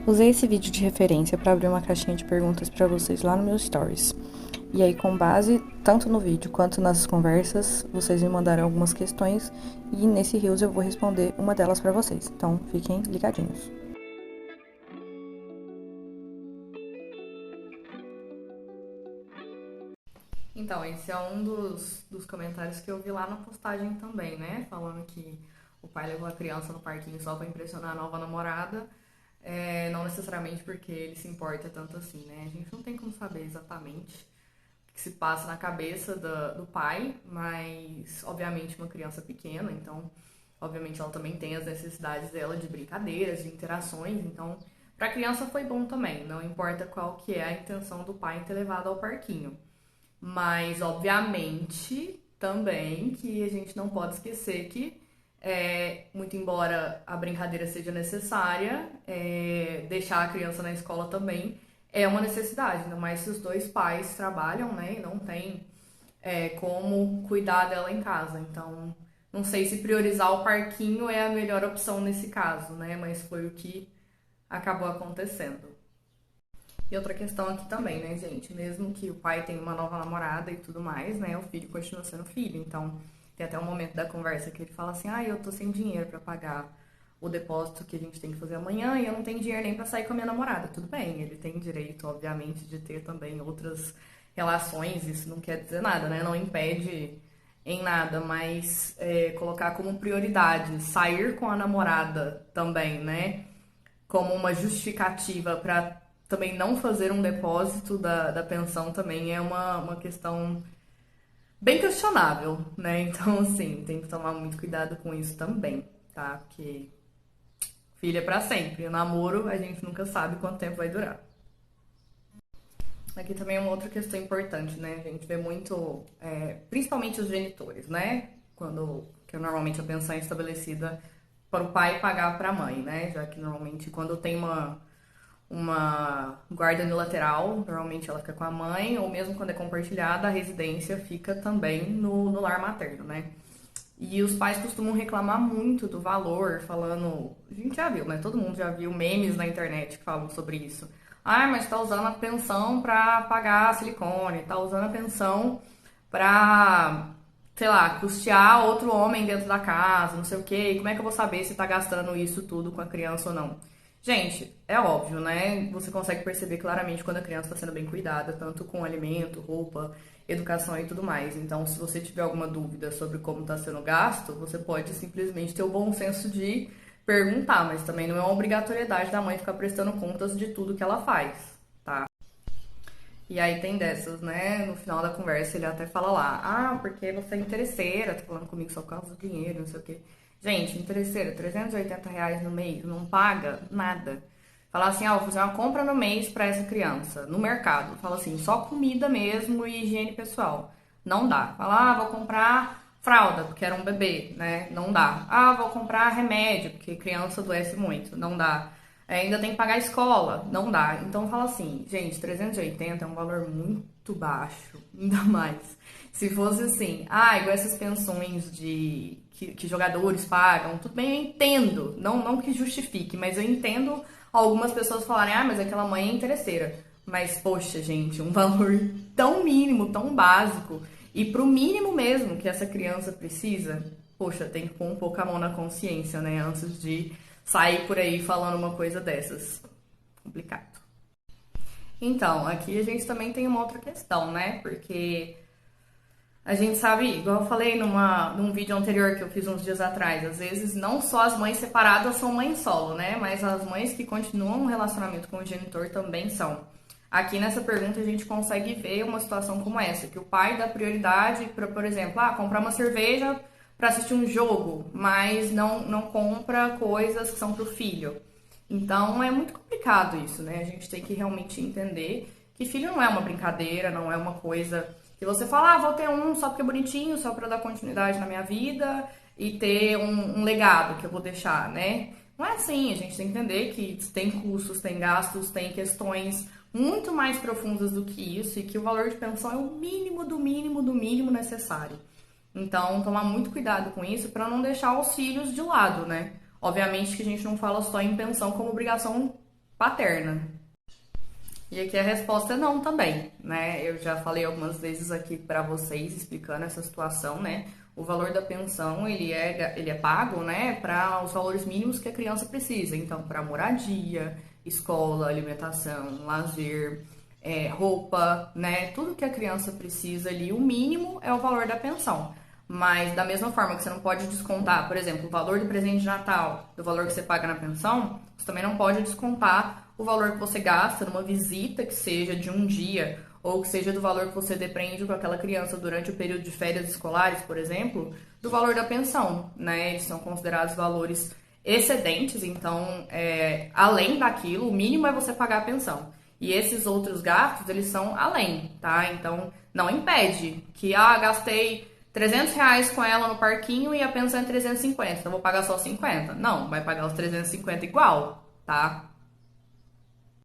Usei esse vídeo de referência para abrir uma caixinha de perguntas para vocês lá no meu Stories. E aí, com base tanto no vídeo quanto nas conversas, vocês me mandaram algumas questões e nesse Reels eu vou responder uma delas para vocês. Então, fiquem ligadinhos. Então, esse é um dos comentários que eu vi lá na postagem também, né? Falando que o pai levou a criança no parquinho só pra impressionar a nova namorada. Não necessariamente porque ele se importa tanto assim, né? A gente não tem como saber exatamente o que se passa na cabeça do pai, mas obviamente uma criança pequena, então obviamente ela também tem as necessidades dela de brincadeiras, de interações, então pra criança foi bom também, não importa qual que é a intenção do pai em ter levado ao parquinho. Mas, obviamente, também que a gente não pode esquecer que, muito embora a brincadeira seja necessária, deixar a criança na escola também é uma necessidade, ainda mais se os dois pais trabalham, né, e não tem como cuidar dela em casa. Então, não sei se priorizar o parquinho é a melhor opção nesse caso, né, mas foi o que acabou acontecendo. E outra questão aqui também, né, gente? Mesmo que o pai tenha uma nova namorada e tudo mais, né, o filho continua sendo filho. Então, tem até um momento da conversa que ele fala assim: eu tô sem dinheiro pra pagar o depósito que a gente tem que fazer amanhã e eu não tenho dinheiro nem pra sair com a minha namorada. Tudo bem, ele tem direito, obviamente, de ter também outras relações, isso não quer dizer nada, né? Não impede em nada, mas colocar como prioridade sair com a namorada também, né? Como uma justificativa para também não fazer um depósito da pensão também é uma questão bem questionável, né? Então, assim, tem que tomar muito cuidado com isso também, tá? Porque filho é pra sempre. O namoro, a gente nunca sabe quanto tempo vai durar. Aqui também é uma outra questão importante, né? A gente vê muito, principalmente os genitores, né? Que normalmente a pensão é estabelecida para o pai pagar para a mãe, né? Já que normalmente quando tem uma guarda unilateral, normalmente ela fica com a mãe, ou mesmo quando é compartilhada, a residência fica também no lar materno, né? E os pais costumam reclamar muito do valor, falando. A gente já viu, né? Todo mundo já viu memes na internet que falam sobre isso. Mas tá usando a pensão pra pagar silicone, tá usando a pensão pra, sei lá, custear outro homem dentro da casa, não sei o quê. E como é que eu vou saber se tá gastando isso tudo com a criança ou não? Gente, é óbvio, né? Você consegue perceber claramente quando a criança está sendo bem cuidada, tanto com alimento, roupa, educação e tudo mais. Então, se você tiver alguma dúvida sobre como está sendo gasto, você pode simplesmente ter o bom senso de perguntar, mas também não é uma obrigatoriedade da mãe ficar prestando contas de tudo que ela faz, tá? E aí tem dessas, né? No final da conversa ele até fala lá: porque você é interesseira, tá falando comigo só por causa do dinheiro, não sei o quê. Gente, interesseira, R$ 380 no mês, não paga nada. Fala assim: vou fazer uma compra no mês pra essa criança, no mercado. Fala assim: só comida mesmo e higiene pessoal. Não dá. Fala: vou comprar fralda, porque era um bebê, né? Não dá. Vou comprar remédio, porque criança adoece muito. Não dá. Ainda tem que pagar a escola, não dá. Então fala assim, gente, 380 é um valor muito baixo, ainda mais. Se fosse assim, igual essas pensões que jogadores pagam, tudo bem, eu entendo, não que justifique, mas eu entendo algumas pessoas falarem, mas aquela mãe é interesseira. Mas, poxa, gente, um valor tão mínimo, tão básico, e pro mínimo mesmo que essa criança precisa, poxa, tem que pôr um pouco a mão na consciência, né, antes de sair por aí falando uma coisa dessas. Complicado. Então, aqui a gente também tem uma outra questão, né? Porque a gente sabe, igual eu falei num vídeo anterior que eu fiz uns dias atrás, às vezes não só as mães separadas são mães solo, né? Mas as mães que continuam um relacionamento com o genitor também são. Aqui nessa pergunta a gente consegue ver uma situação como essa, que o pai dá prioridade para, por exemplo, comprar uma cerveja para assistir um jogo, mas não compra coisas que são pro filho. Então é muito complicado isso, né? A gente tem que realmente entender que filho não é uma brincadeira, não é uma coisa que você fala, vou ter um só porque é bonitinho, só para dar continuidade na minha vida e ter um legado que eu vou deixar, né? Não é assim, a gente tem que entender que tem custos, tem gastos, tem questões muito mais profundas do que isso e que o valor de pensão é o mínimo do mínimo do mínimo necessário. Então, tomar muito cuidado com isso para não deixar os filhos de lado, né? Obviamente que a gente não fala só em pensão como obrigação paterna. E aqui a resposta é não também, né? Eu já falei algumas vezes aqui para vocês explicando essa situação, né? O valor da pensão, ele é pago, né, para os valores mínimos que a criança precisa. Então, para moradia, escola, alimentação, lazer, roupa, né? Tudo que a criança precisa ali, o mínimo é o valor da pensão. Mas da mesma forma que você não pode descontar, por exemplo, o valor do presente de Natal do valor que você paga na pensão, você também não pode descontar o valor que você gasta numa visita que seja de um dia ou que seja do valor que você depende com aquela criança durante o período de férias escolares, por exemplo, do valor da pensão, né? Eles são considerados valores excedentes, então, além daquilo, o mínimo é você pagar a pensão. E esses outros gastos, eles são além, tá? Então, não impede que, gastei R$ 300 com ela no parquinho e a pensão é 350, então vou pagar só 50. Não, vai pagar os 350 igual, tá?